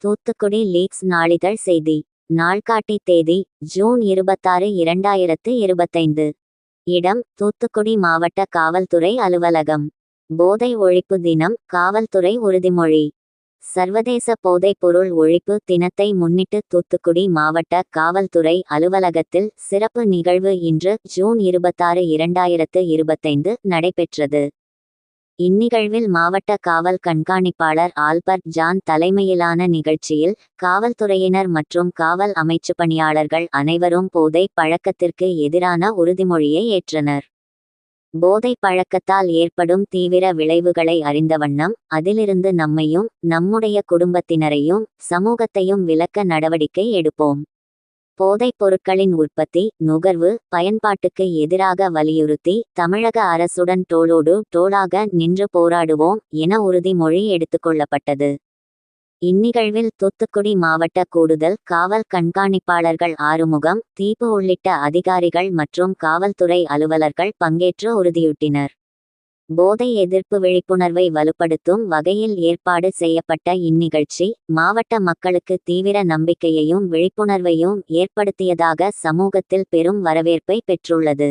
Thoothukudi leaks நாளிதழ் செய்தி. நாள்காட்டி தேதி ஜூன் 26, 2025. இடம் தூத்துக்குடி மாவட்ட காவல்துறை அலுவலகம். போதை ஒழிப்பு தினம், காவல்துறை உறுதிமொழி. சர்வதேச போதைப் பொருள் ஒழிப்பு தினத்தை முன்னிட்டு தூத்துக்குடி மாவட்ட காவல்துறை அலுவலகத்தில் சிறப்பு நிகழ்வு இன்று ஜூன் 26, 2025 நடைபெற்றது. இந்நிகழ்வில் மாவட்ட காவல் கண்காணிப்பாளர் ஆல்பர்ட் ஜான் தலைமையிலான நிகழ்ச்சியில் காவல்துறையினர் மற்றும் காவல் அமைச்சு பணியாளர்கள் அனைவரும் போதை பழக்கத்திற்கு எதிரான உறுதிமொழியை ஏற்றனர். போதை பழக்கத்தால் ஏற்படும் தீவிர விளைவுகளை அறிந்த வண்ணம் அதிலிருந்து நம்மையும் நம்முடைய குடும்பத்தினரையும் சமூகத்தையும் விலக்க நடவடிக்கை எடுப்போம். போதைப் பொருட்களின் உற்பத்தி, நுகர்வு, பயன்பாட்டுக்கு எதிராக வலியுறுத்தி தமிழக அரசுடன் தோளோடு தோளாக நின்று போராடுவோம் என உறுதிமொழி எடுத்துக்கொள்ளப்பட்டது. இந்நிகழ்வில் தூத்துக்குடி மாவட்ட கூடுதல் காவல் கண்காணிப்பாளர்கள் ஆறுமுகம், தீபு உள்ளிட்ட அதிகாரிகள் மற்றும் காவல்துறை அலுவலர்கள் பங்கேற்று உறுதியூட்டினர். போதை எதிர்ப்பு விழிப்புணர்வை வலுப்படுத்தும் வகையில் ஏற்பாடு செய்யப்பட்ட இந்நிகழ்ச்சி மாவட்ட மக்களுக்கு தீவிர நம்பிக்கையையும் விழிப்புணர்வையும் ஏற்படுத்தியதாக சமூகத்தில் பெரும் வரவேற்பை பெற்றுள்ளது.